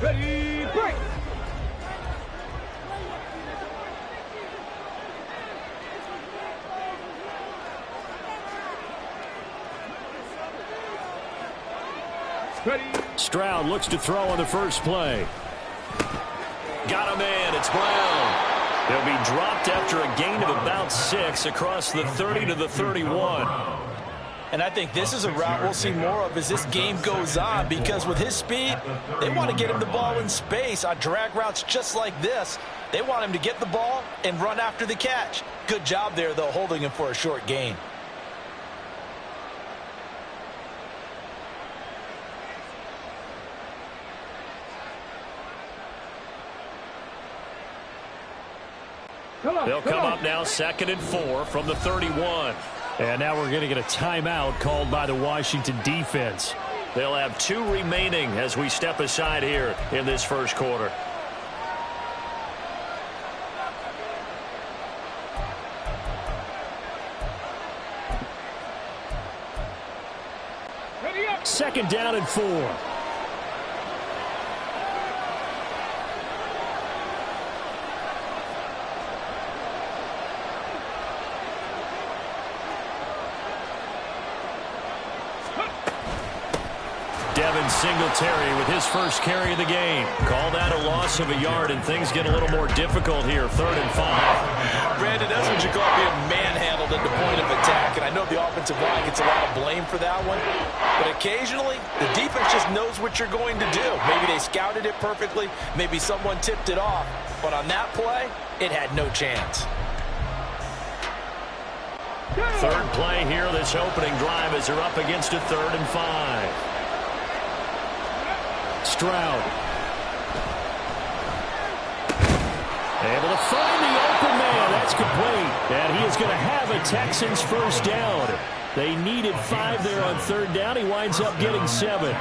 Ready, break! Ready. Stroud looks to throw on the first play. Got a man. It's Brown. He'll be dropped after a gain of about 6 across the 30 to the 31. And I think this is a route we'll see more of as this game goes on, because with his speed, they want to get him the ball in space on drag routes just like this. They want him to get the ball and run after the catch. Good job there, though, holding him for a short gain. They'll come up now 2nd and 4 from the 31. And now we're going to get a timeout called by the Washington defense. They'll have 2 remaining as we step aside here in this first quarter. Second down and 4. Singletary with his first carry of the game. Call that a loss of a yard, and things get a little more difficult here. 3rd and 5. Brandon, that's what you call being manhandled at the point of attack, and I know the offensive line gets a lot of blame for that one, but occasionally the defense just knows what you're going to do. Maybe they scouted it perfectly, maybe someone tipped it off, but on that play, it had no chance. 3rd play here, this opening drive, as they're up against a 3rd and 5. Stroud. Able to find the open man. That's complete. And he is going to have a Texans first down. They needed 5 there on 3rd down. He winds up getting 7.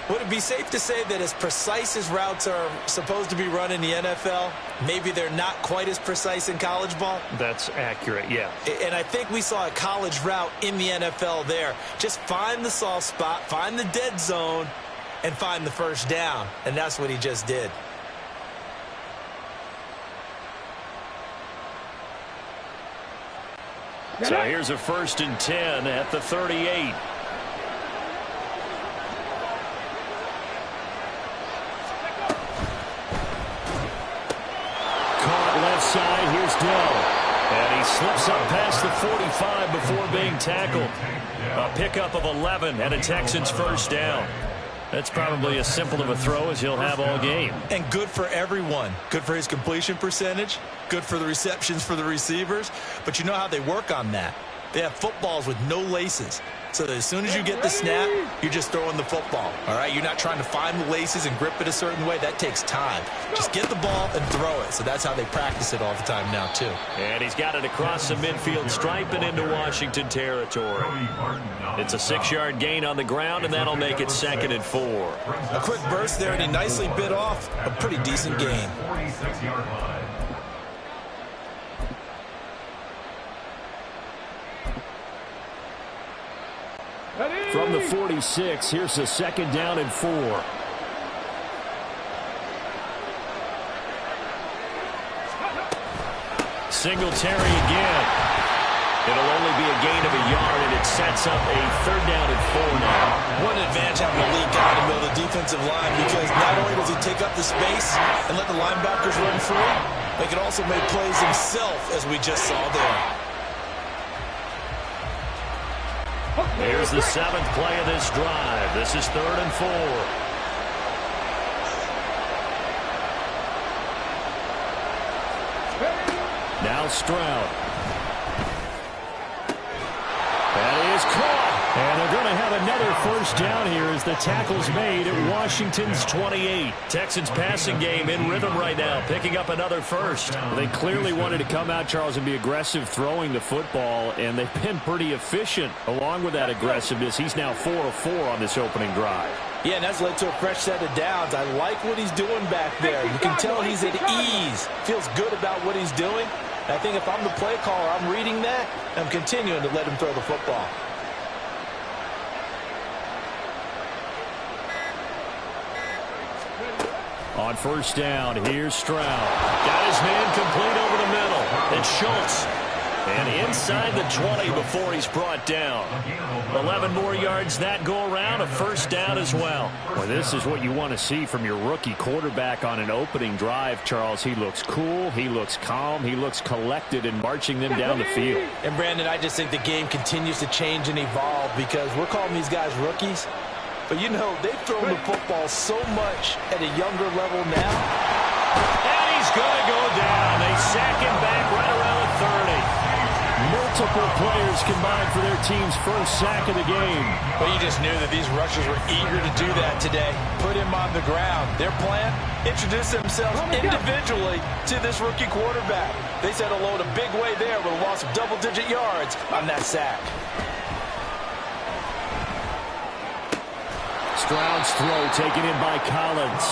Would it be safe to say that as precise as routes are supposed to be run in the NFL, maybe they're not quite as precise in college ball? That's accurate, yeah. And I think we saw a college route in the NFL there. Just find the soft spot, find the dead zone, and find the first down. And that's what he just did. So here's a 1st and 10 at the 38. Caught left side. Here's Dell. And he slips up past the 45 before being tackled. A pickup of 11 and a Texans first down. That's probably as simple of a throw as he'll have all game. And good for everyone. Good for his completion percentage. Good for the receptions for the receivers. But you know how they work on that. They have footballs with no laces. So that as soon as you get the snap, you're just throwing the football. All right? You're not trying to find the laces and grip it a certain way. That takes time. Just get the ball and throw it. So that's how they practice it all the time now, too. And he's got it across the midfield stripe and into Washington territory. It's a 6-yard gain on the ground, and that'll make it 2nd and 4. A quick burst there, and he nicely bit off a pretty decent gain. From the 46, here's a 2nd down and 4. Singletary again. It'll only be a gain of a yard, and it sets up a 3rd down and 4 now. What an advantage having a lead guy in the middle of the offensive line because not only does he take up the space and let the linebackers run free, but he can also make plays himself, as we just saw there. Here's the 7th play of this drive. This is 3rd and 4. Now Stroud. That is caught. And they're going to have another first down here as the tackle's made at Washington's 28. Texans passing game in rhythm right now, picking up another first. They clearly wanted to come out, Charles, and be aggressive throwing the football, and they've been pretty efficient along with that aggressiveness. He's now 4 of 4 on this opening drive. Yeah, and that's led to a fresh set of downs. I like what he's doing back there. You can tell he's at ease. Feels good about what he's doing. And I think if I'm the play caller, I'm reading that, and I'm continuing to let him throw the football. On first down, here's Stroud. Got his man complete over the middle. It's Schultz. And inside the 20 before he's brought down. 11 more yards that go around, a first down as well. Well, this is what you want to see from your rookie quarterback on an opening drive, Charles. He looks cool, he looks calm, he looks collected in marching them down the field. And, Brandon, I just think the game continues to change and evolve because we're calling these guys rookies. But, you know, they've thrown the football so much at a younger level now. And he's going to go down. They sack him back right around the 30. Multiple players combined for their team's first sack of the game. But you just knew that these rushers were eager to do that today. Put him on the ground. Their plan, introduce themselves individually to this rookie quarterback. They said hello in a big way there with a loss of double-digit yards on that sack. Stroud's throw taken in by Collins.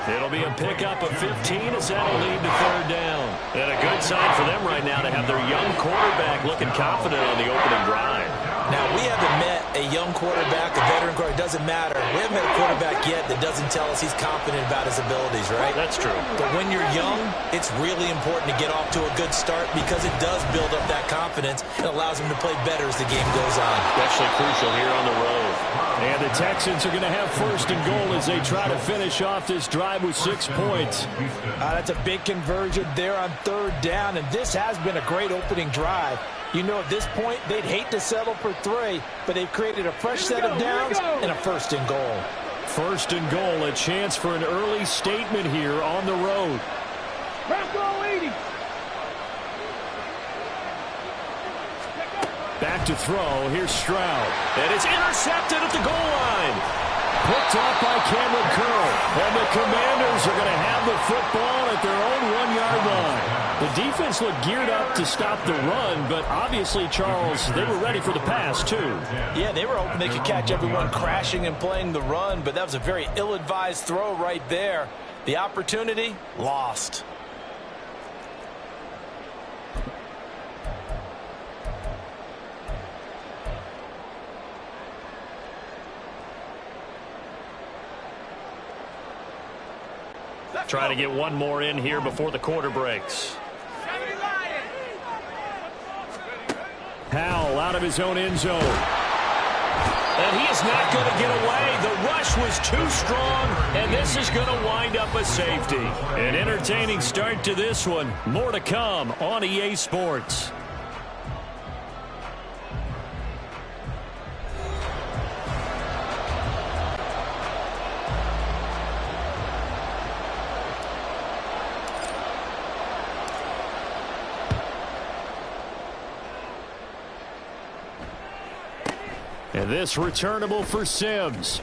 It'll be a pickup of 15 as that'll lead to 3rd down. And a good sign for them right now to have their young quarterback looking confident on the opening drive. Now, we haven't met a young quarterback, a veteran quarterback. It doesn't matter. We haven't met a quarterback yet that doesn't tell us he's confident about his abilities, right? That's true. But when you're young, it's really important to get off to a good start because it does build up that confidence. It allows him to play better as the game goes on. Especially crucial here on the road. And the Texans are going to have 1st and goal as they try to finish off this drive with 6 points. That's a big conversion there on 3rd down, and this has been a great opening drive. You know, at this point, they'd hate to settle for 3, but they've created a fresh set of downs and a 1st and goal. 1st and goal, a chance for an early statement here on the road. Back to throw. Here's Stroud. And it's intercepted at the goal line. Picked off by Cameron Curl. And the Commanders are going to have the football at their own 1-yard line. The defense looked geared up to stop the run, but obviously, Charles, they were ready for the pass, too. Yeah, they were hoping they could catch everyone crashing and playing the run, but that was a very ill-advised throw right there. The opportunity, lost. Try to get one more in here before the quarter breaks. Howell out of his own end zone. And he is not going to get away. The rush was too strong, and this is going to wind up a safety. An entertaining start to this one. More to come on EA Sports. And this returnable for Sims.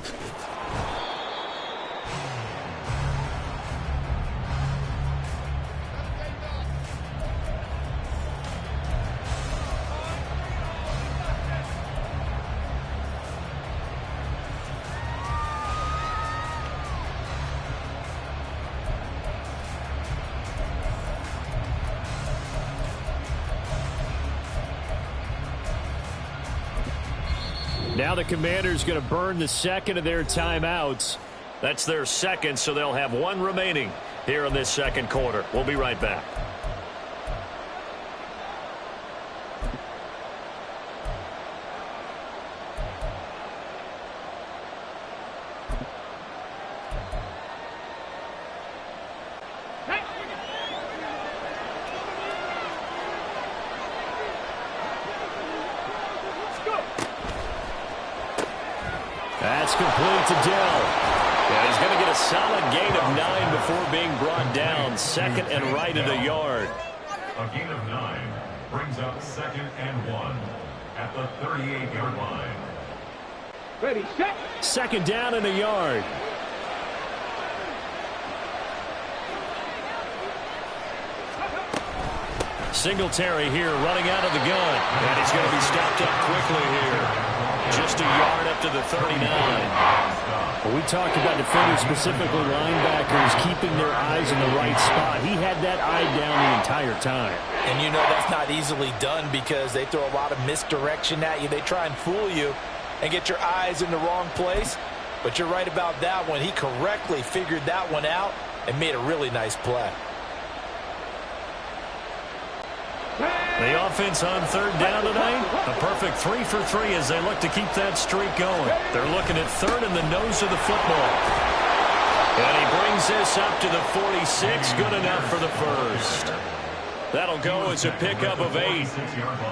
Now the Commanders going to burn the second of their timeouts. That's their second, so they'll have one remaining here in this second quarter. We'll be right back. That's complete to Dell. Yeah, he's going to get a solid gain of 9 before being brought down. Second and right at a yard. A gain of 9 brings up second and 1 at the 38-yard line. Ready, set. Second down and a yard. Singletary here running out of the gun. And he's going to be stopped up quickly here. Just a yard up to the 39. Well, we talked about defenders, specifically linebackers, keeping their eyes in the right spot. He had that eye down the entire time. And you know that's not easily done because they throw a lot of misdirection at you. They try and fool you and get your eyes in the wrong place. But you're right about that one. He correctly figured that one out and made a really nice play. The offense on third down tonight, a perfect 3 for 3 as they look to keep that streak going. They're looking at third in the nose of the football. And he brings this up to the 46, good enough for the first. That'll go as a pickup of 8.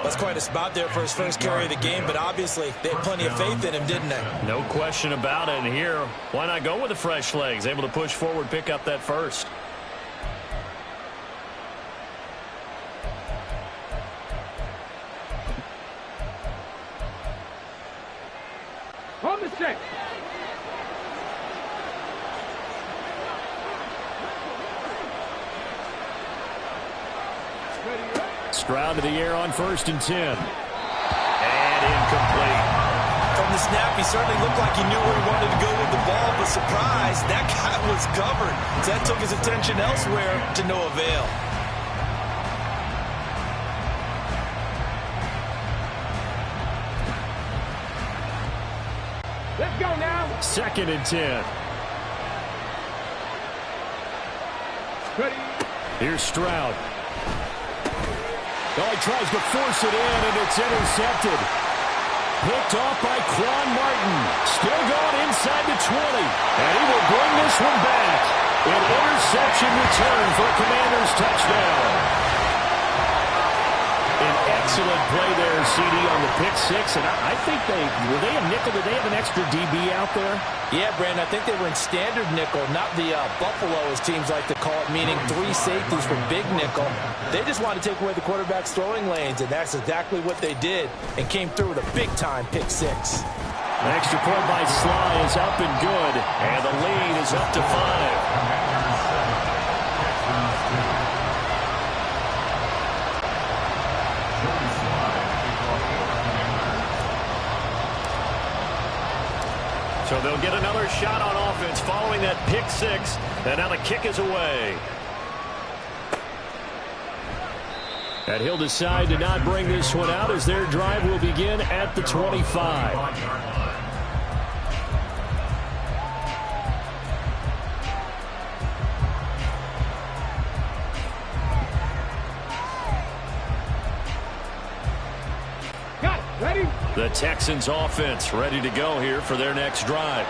That's quite a spot there for his first carry of the game, but obviously they had plenty of faith in him, didn't they? No question about it. And here, why not go with the fresh legs? Able to push forward, pick up that first. On the set. Stroud to the air on 1st and 10. And incomplete. From the snap, he certainly looked like he knew where he wanted to go with the ball, but surprise, that guy was covered. So that took his attention elsewhere to no avail. Let's go now. 2nd and 10. Ready. Here's Stroud. Oh, he tries to force it in, and it's intercepted. Picked off by Quan Martin. Still going inside the 20. And he will bring this one back. An interception return for a Commanders touchdown. An excellent play there, CD, on the pick 6. And I think were they a nickel? Did they have an extra DB out there? Yeah, Brandon, I think they were in standard nickel, not the Buffalo, as teams like to call it, meaning 3 safeties for big nickel. They just wanted to take away the quarterback's throwing lanes, and that's exactly what they did, and came through with a big-time pick 6. An extra point by Sly is up and good, and the lead is up to 5. So they'll get another shot on offense following that pick 6, and now the kick is away. And he'll decide to not bring this one out as their drive will begin at the 25. The Texans offense ready to go here for their next drive.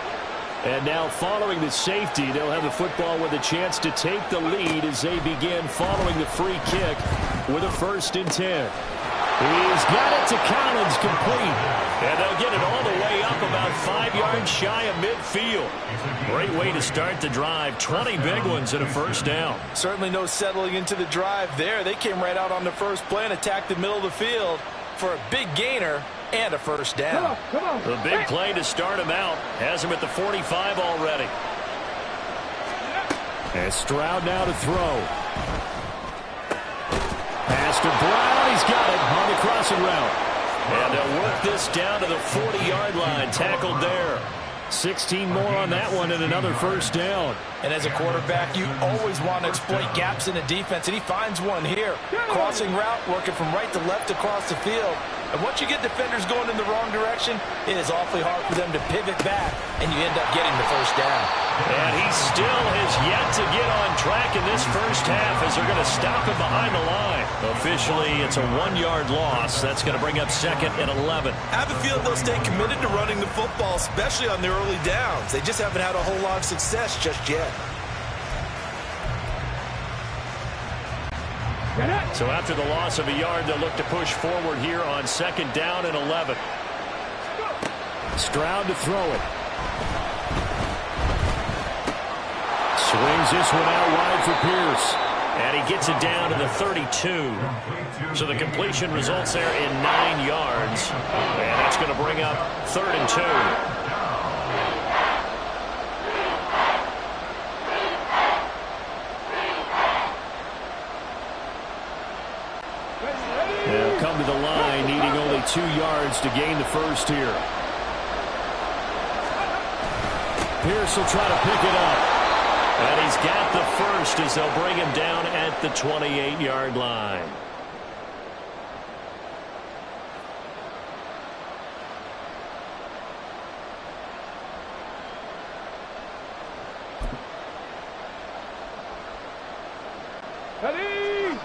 And now following the safety, they'll have the football with a chance to take the lead as they begin following the free kick with a 1st and 10. He's got it to Collins, complete. And they'll get it all the way up about 5 yards shy of midfield. Great way to start the drive. 20 big ones and a 1st down. Certainly no settling into the drive there. They came right out on the first play and attacked the middle of the field for a big gainer and a 1st down. Come on. The big play to start him out. Has him at the 45 already. And Stroud now to throw. Pass to Brown. He's got it on the crossing route. And they'll work this down to the 40-yard line. Tackled there. 16 more on that one and another 1st down. And as a quarterback, you always want to exploit gaps in the defense, and he finds one here. Crossing route, working from right to left across the field. And once you get defenders going in the wrong direction, it is awfully hard for them to pivot back, and you end up getting the 1st down. And he still has yet to get on track in this first half as they're going to stop him behind the line. Officially, it's a 1-yard loss. That's going to bring up 2nd and 11. I have a feeling they'll stay committed to running the football, especially on their early downs. They just haven't had a whole lot of success just yet. So after the loss of a yard, they'll look to push forward here on 2nd down and 11. Stroud to throw it. Swings this one out wide for Pierce. And he gets it down to the 32. So the completion results there in 9 yards. And that's going to bring up 3rd and 2. They'll come to the line, needing only 2 yards to gain the first here. Pierce will try to pick it up. And he's got the first as they'll bring him down at the 28-yard line. Ready?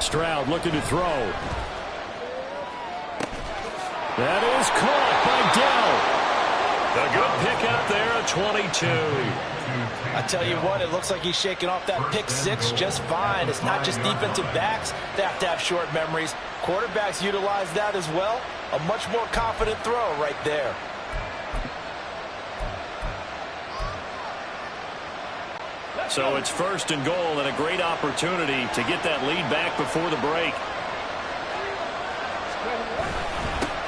Stroud looking to throw. That is caught by Dell. A good pickup there at 22. I tell you what, it looks like he's shaking off that pick six just fine. It's not just defensive backs that have to have short memories. Quarterbacks utilize that as well. A much more confident throw right there. So it's 1st and goal and a great opportunity to get that lead back before the break.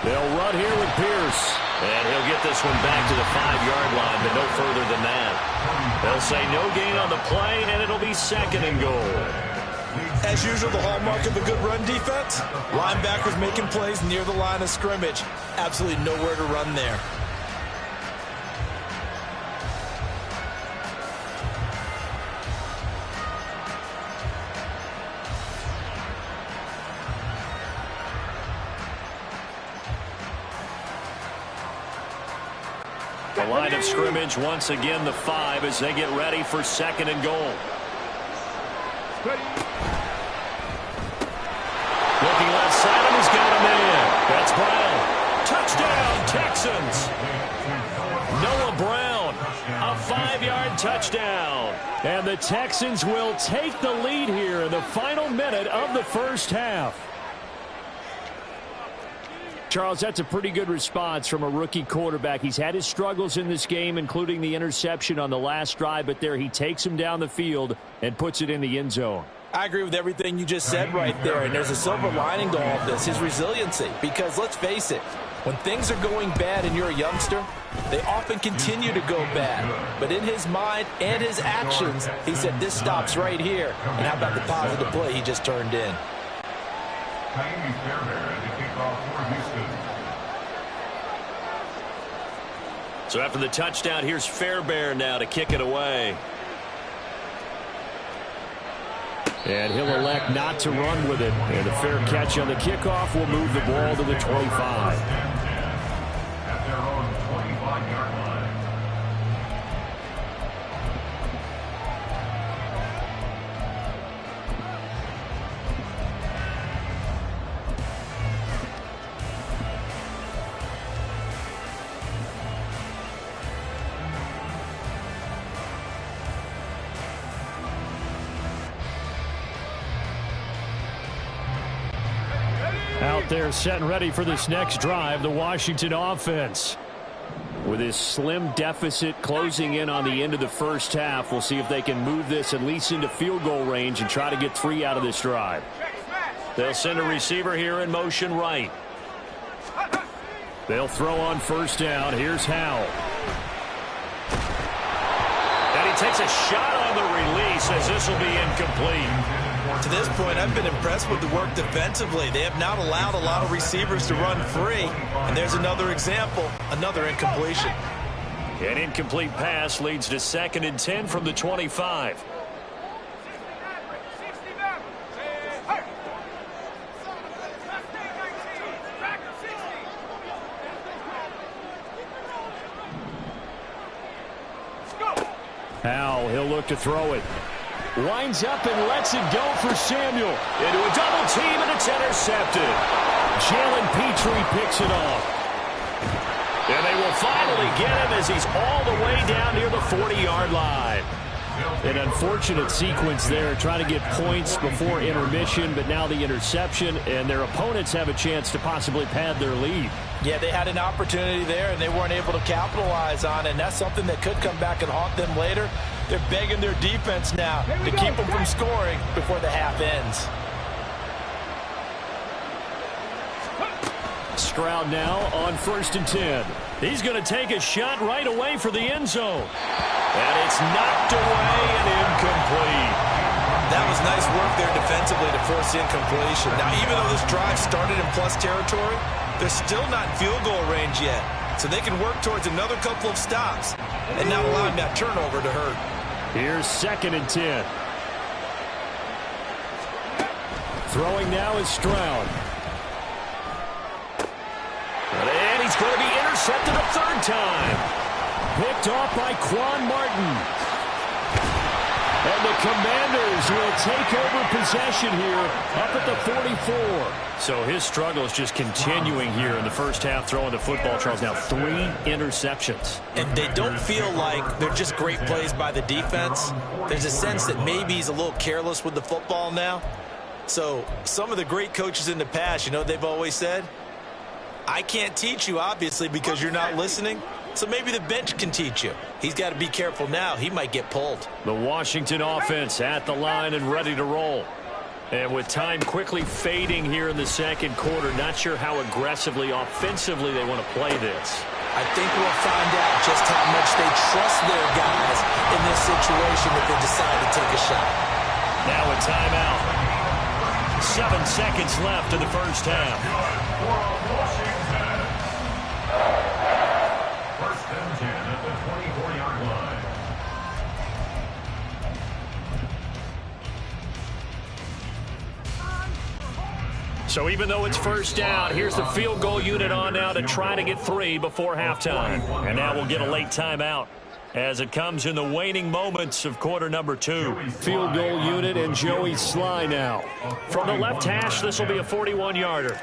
They'll run here with Pierce. And he'll get this one back to the 5-yard line, but no further than that. They'll say no gain on the play, and it'll be 2nd and goal. As usual, the hallmark of a good run defense, linebackers making plays near the line of scrimmage. Absolutely nowhere to run there. The line of scrimmage, once again, the 5 as they get ready for 2nd and goal. Looking left side, and he's got him in. That's Brown. Touchdown, Texans. Noah Brown, a 5-yard touchdown. And the Texans will take the lead here in the final minute of the first half. Charles, that's a pretty good response from a rookie quarterback. He's had his struggles in this game, including the interception on the last drive, but there he takes him down the field and puts it in the end zone. I agree with everything you just said right there, and there's a silver lining to all of this, his resiliency. Because let's face it, when things are going bad and you're a youngster, they often continue to go bad. But in his mind and his actions, he said, this stops right here. And how about the positive play he just turned in? So after the touchdown, here's Fairbairn now to kick it away. And he'll elect not to run with it. And a fair catch on the kickoff will move the ball to the 25. At their own 25-yard line. Out there set and ready for this next drive, the Washington offense. With this slim deficit closing in on the end of the first half, we'll see if they can move this at least into field goal range and try to get 3 out of this drive. They'll send a receiver here in motion right. They'll throw on first down. Here's Howell. And he takes a shot on the release as this will be incomplete. To this point, I've been impressed with the work defensively. They have not allowed a lot of receivers to run free. And there's another example, another incompletion. An incomplete pass leads to 2nd and 10 from the 25. Howell, he'll look to throw it. Winds up and lets it go for Samuel. Into a double team, and it's intercepted. Jalen Petrie picks it off. And they will finally get him as he's all the way down near the 40-yard line. An unfortunate sequence there, trying to get points before intermission, but now the interception, and their opponents have a chance to possibly pad their lead. Yeah, they had an opportunity there, and they weren't able to capitalize on it, and that's something that could come back and haunt them later. They're begging their defense now to keep them from scoring before the half ends. Stroud now on 1st and 10. He's going to take a shot right away for the end zone. And it's knocked away and incomplete. That was nice work there defensively to force incompletion. Now, even though this drive started in plus territory, they're still not in field goal range yet. So they can work towards another couple of stops and not allowing that turnover to hurt. Here's 2nd and 10. Throwing now is Stroud. And he's going to be intercepted a 3rd time. Picked off by Quan Martin. And the Commanders will take over possession here up at the 44. So his struggle is just continuing here in the first half, throwing the football, Charles. Now 3 interceptions. And they don't feel like they're just great plays by the defense. There's a sense that maybe he's a little careless with the football now. So some of the great coaches in the past, you know what they've always said? I can't teach you, obviously, because you're not listening. So maybe the bench can teach you. He's got to be careful now. He might get pulled. The Washington offense at the line and ready to roll. And with time quickly fading here in the 2nd quarter, not sure how aggressively, offensively they want to play this. I think we'll find out just how much they trust their guys in this situation if they decide to take a shot. Now a timeout. 7 seconds left in the first half. So even though it's first down, here's the field goal unit on now to try to get 3 before halftime. And now we'll get a late timeout as it comes in the waning moments of quarter number 2. Field goal unit and Joey Sly now. From the left hash, this will be a 41-yarder.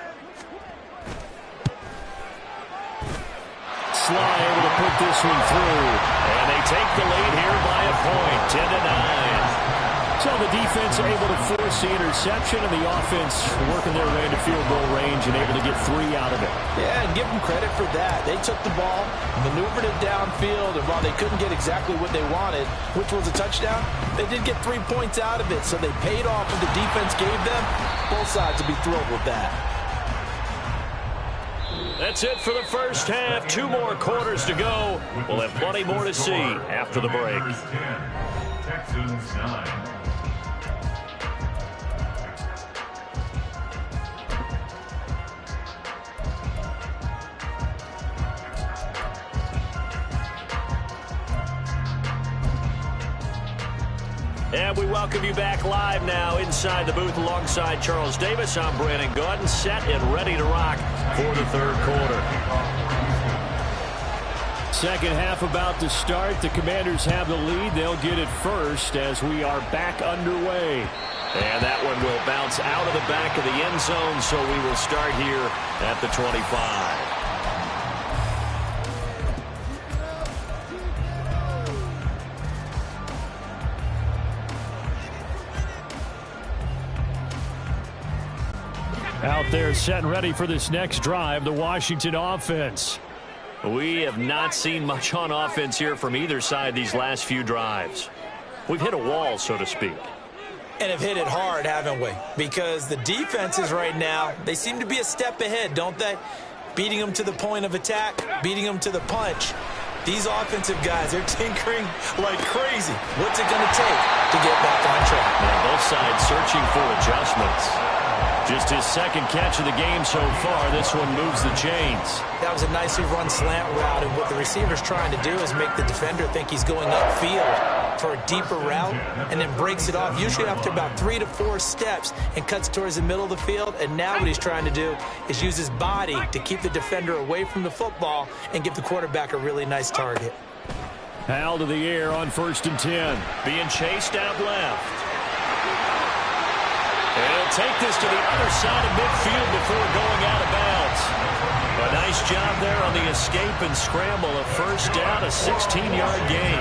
Sly able to put this one through. And they take the lead here by a point, 10-9. So the defense able to force the interception, and the offense working their way into field goal range and able to get 3 out of it. Yeah, and give them credit for that. They took the ball, maneuvered it downfield, and while they couldn't get exactly what they wanted, which was a touchdown, they did get 3 points out of it, so they paid off what the defense gave them. Both sides will be thrilled with that. That's it for the first half. 2 more quarters to go. We'll have plenty more to see after the break. Texans 9. And we welcome you back live now inside the booth alongside Charles Davis. I'm Brandon Gaudin, set and ready to rock for the 3rd quarter. Second half about to start. The Commanders have the lead. They'll get it first as we are back underway. And that one will bounce out of the back of the end zone, so we will start here at the 25. Out there set and ready for this next drive, the Washington offense. We have not seen much on offense here from either side these last few drives. We've hit a wall, so to speak. And have hit it hard, haven't we? Because the defenses right now, they seem to be a step ahead, don't they? Beating them to the point of attack, beating them to the punch. These offensive guys, they're tinkering like crazy. What's it going to take to get back on track? Now both sides searching for adjustments. Just his 2nd catch of the game so far. This one moves the chains. That was a nicely run slant route, and what the receiver's trying to do is make the defender think he's going upfield for a deeper route, and then breaks it off, usually after about 3 to 4 steps, and cuts towards the middle of the field. And now what he's trying to do is use his body to keep the defender away from the football and give the quarterback a really nice target. Hal to the air on 1st and 10. Being chased out left. And he'll take this to the other side of midfield before going out of bounds. A nice job there on the escape and scramble. A first down, a 16-yard gain.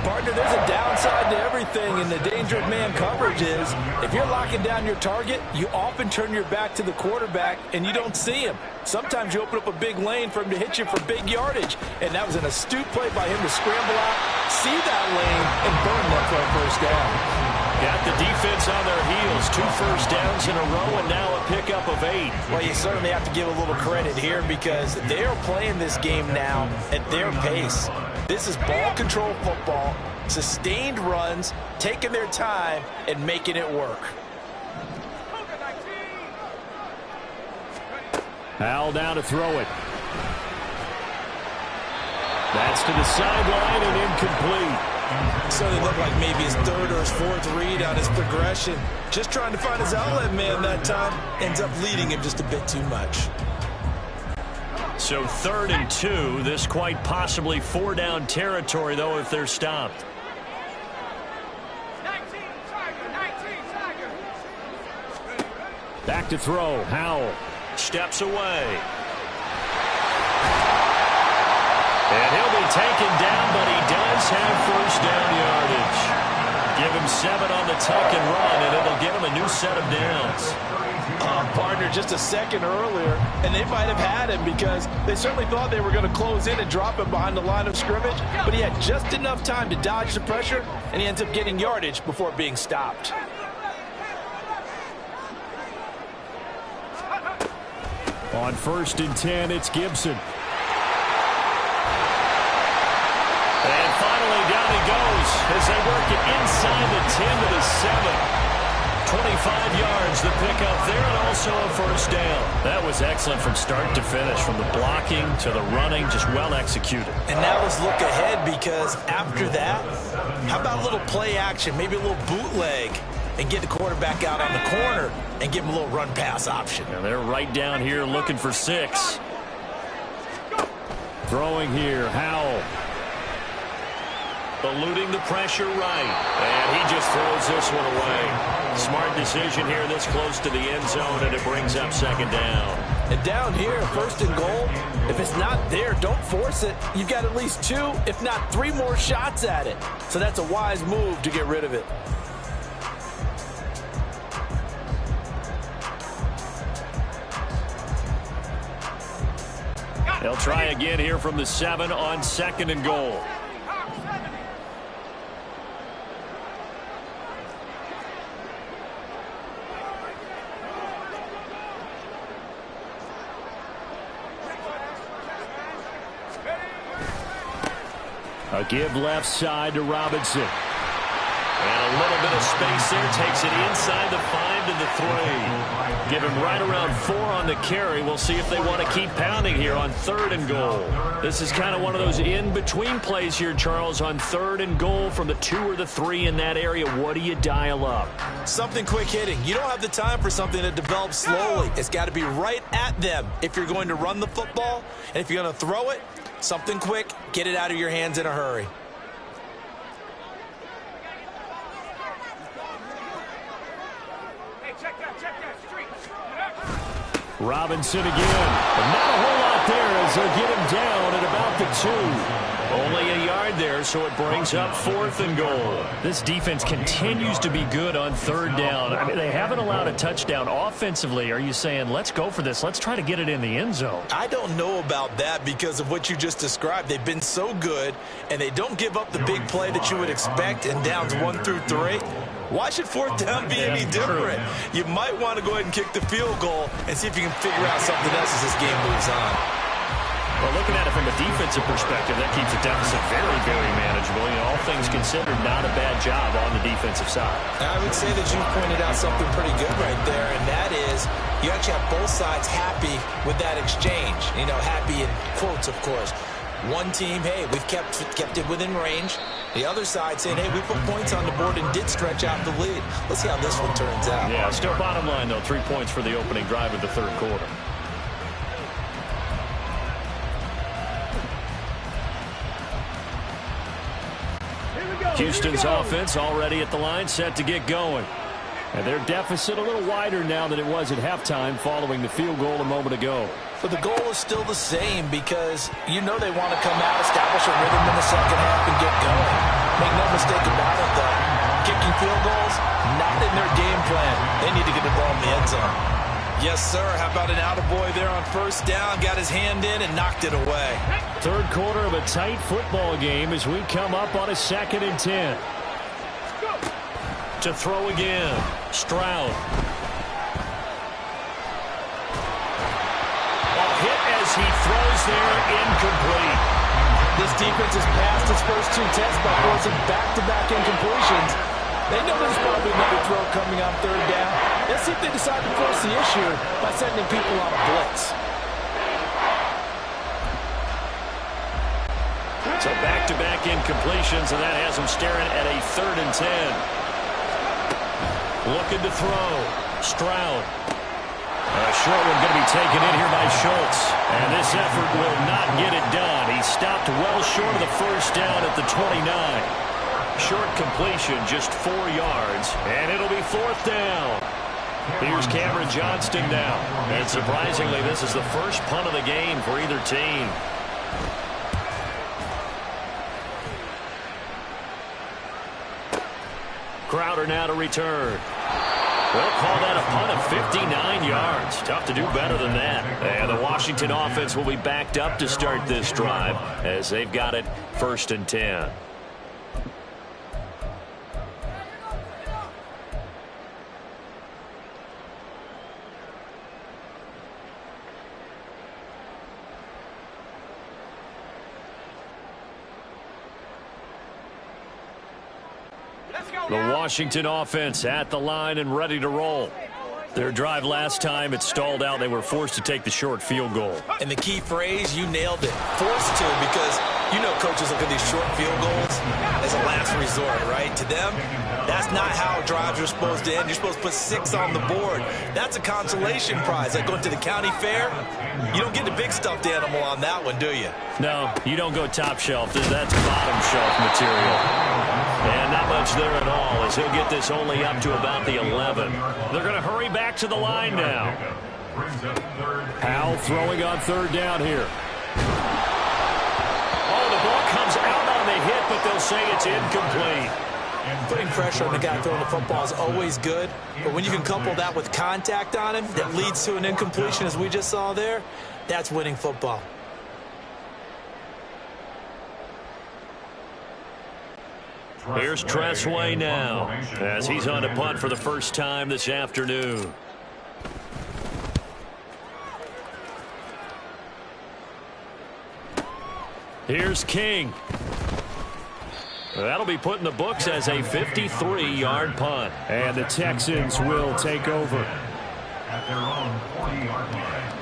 Partner, there's a downside to everything, and the danger of man coverage is if you're locking down your target, you often turn your back to the quarterback and you don't see him. Sometimes you open up a big lane for him to hit you for big yardage, and that was an astute play by him to scramble out, see that lane, and burn that for a first down. Got the defense on their heels. 2 first downs in a row, and now a pickup of 8. Well, you certainly have to give a little credit here because they are playing this game now at their pace. This is ball control football, sustained runs, taking their time, and making it work. Hal down to throw it. That's to the sideline and incomplete. Certainly looked like maybe his third or his fourth read on his progression. Just trying to find his outlet man that time. Ends up leading him just a bit too much. So 3rd and 2. This quite possibly 4-down territory, though, if they're stopped. Back to throw. Howell steps away. And he'll be taken down, but he does have first down yardage. Give him 7 on the tuck and run, and it'll give him a new set of downs. Partner, just a second earlier, and they might have had him because they certainly thought they were going to close in and drop him behind the line of scrimmage, but he had just enough time to dodge the pressure, and he ends up getting yardage before being stopped. on 1st and 10. It's Gibson. And finally down he goes as they work it inside the 10 to the 7. 25 yards the pickup there, and also a first down. That was excellent from start to finish, from the blocking to the running, just well executed. And now let's look ahead, because after that, how about a little play action, maybe a little bootleg, and get the quarterback out on the corner and give him a little run-pass option. And they're right down here looking for 6. Throwing here, Howell. Eluding the pressure right. And he just throws this one away. Smart decision here this close to the end zone, and it brings up 2nd down. And down here, 1st and goal, if it's not there, don't force it. You've got at least 2, if not 3 more shots at it. So that's a wise move to get rid of it. They'll try again here from the 7 on 2nd and goal. A give left side to Robinson. And a little bit of space there. Takes it inside the 5 to the 3. Give him right around 4 on the carry. We'll see if they want to keep pounding here on 3rd and goal. This is kind of one of those in-between plays here, Charles, on 3rd and goal from the 2 or the 3 in that area. What do you dial up? Something quick hitting. You don't have the time for something that develops slowly. It's got to be right at them if you're going to run the football. And if you're going to throw it, something quick, get it out of your hands in a hurry. Robinson again. But not a whole lot there as they'll get him down at about the 2. Only a yard there, so it brings up 4th and goal. This defense continues to be good on 3rd down. I mean, they haven't allowed a touchdown offensively. Are you saying, let's go for this? Let's try to get it in the end zone. I don't know about that because of what you just described. They've been so good, and they don't give up the big play that you would expect in downs 1 through 3. Why should 4th down be any different? You might want to go ahead and kick the field goal and see if you can figure out something else as this game moves on. Well, looking at it from a defensive perspective, that keeps the deficit very, very manageable. You know, all things considered, not a bad job on the defensive side. I would say that you pointed out something pretty good right there, and that is you actually have both sides happy with that exchange. You know, happy in quotes, of course. One team, hey, we've kept it within range. The other side saying, hey, we put points on the board and did stretch out the lead. Let's see how this one turns out. Yeah, still bottom line, though, 3 points for the opening drive of the 3rd quarter. Houston's offense already at the line, set to get going. And their deficit a little wider now than it was at halftime following the field goal a moment ago. But the goal is still the same because you know they want to come out, establish a rhythm in the 2nd half, and get going. Make no mistake about it, though. Kicking field goals, not in their game plan. They need to get the ball in the end zone. Yes, sir. How about an attaboy there on first down? Got his hand in and knocked it away. Third quarter of a tight football game as we come up on a 2nd and 10. To throw again. Stroud. A hit as he throws there, incomplete. This defense has passed its first 2 tests by forcing back-to-back incompletions. They know there's probably another throw coming on third down. Let's see if they decide to force the issue by sending people on a blitz. So back-to-back incompletions, and that has them staring at a 3rd and 10. Looking to throw. Stroud. A short one going to be taken in here by Schultz. And this effort will not get it done. He stopped well short of the first down at the 29. Short completion, just 4 yards. And it'll be 4th down. Here's Cameron Johnston now. And surprisingly, this is the first punt of the game for either team. Crowder now to return. They'll call that a punt of 59 yards. Tough to do better than that. And the Washington offense will be backed up to start this drive as they've got it 1st and 10. The Washington offense at the line and ready to roll. Their drive last time, it stalled out. They were forced to take the short field goal. And the key phrase, you nailed it. Forced to, because you know coaches look at these short field goals as a last resort, right? To them, that's not how drives are supposed to end. You're supposed to put 6 on the board. That's a consolation prize. Like going to the county fair, you don't get the big stuffed animal on that one, do you? No, you don't go top shelf. That's bottom shelf material. And not much there at all as he'll get this only up to about the 11. They're going to hurry back to the line now. Howell throwing on 3rd down here. Oh, the ball comes out on the hit, but they'll say it's incomplete. Putting pressure on the guy throwing the football is always good, but when you can couple that with contact on him that leads to an incompletion, as we just saw there, that's winning football. Here's Tressway now as he's on to punt for the first time this afternoon. Here's King. That'll be put in the books as a 53-yard punt. And the Texans will take over. At their own 40-yard line.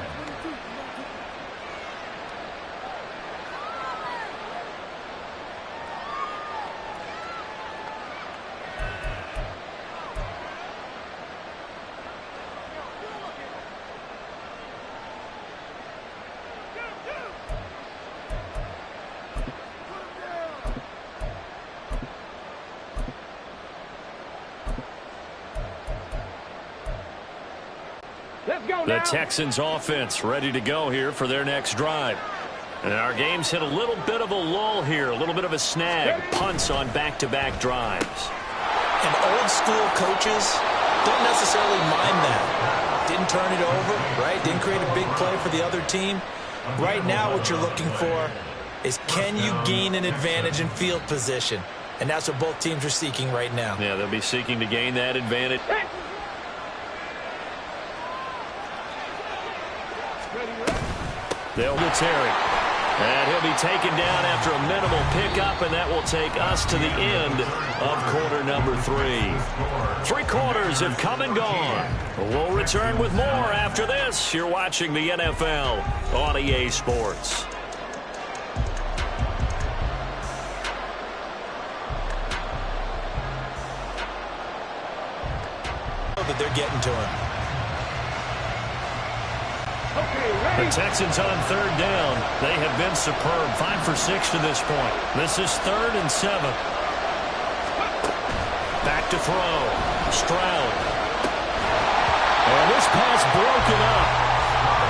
The Texans offense ready to go here for their next drive. And our game's hit a little bit of a lull here, a little bit of a snag. Punts on back-to-back drives. And old school coaches don't necessarily mind that. Didn't turn it over, right? Didn't create a big play for the other team. Right now what you're looking for is, can you gain an advantage in field position? And that's what both teams are seeking right now. Yeah, they'll be seeking to gain that advantage. They'll get Terry. And he'll be taken down after a minimal pickup, and that will take us to the end of quarter number 3. 3 quarters have come and gone. We'll return with more after this. You're watching the NFL on EA Sports. That they're getting to him. The Texans on 3rd down. They have been superb. 5 for 6 to this point. This is 3rd and 7. Back to throw. Stroud. And this pass broken up.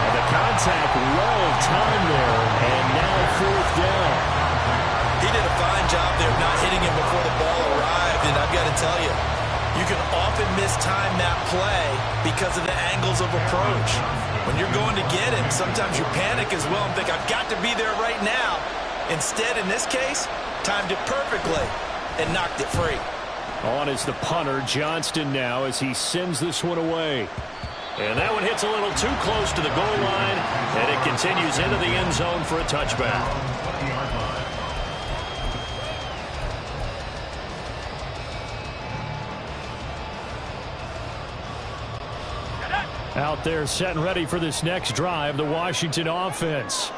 And the contact well timed there. And now 4th down. He did a fine job there of not hitting him before the ball arrived, and I've got to tell you, you can often mistime that play because of the angles of approach. When you're going to get him, sometimes you panic as well and think, I've got to be there right now. Instead, in this case, timed it perfectly and knocked it free. On is the punter, Johnston, now as he sends this one away. And that one hits a little too close to the goal line, and it continues into the end zone for a touchback. Out there set and ready for this next drive, the Washington offense.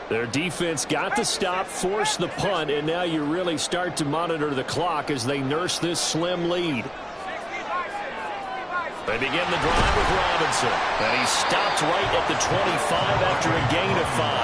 Their defense got the stop, forced the punt, and now you really start to monitor the clock as they nurse this slim lead. They begin the drive with Robinson, and he stopped right at the 25 after a gain of 5.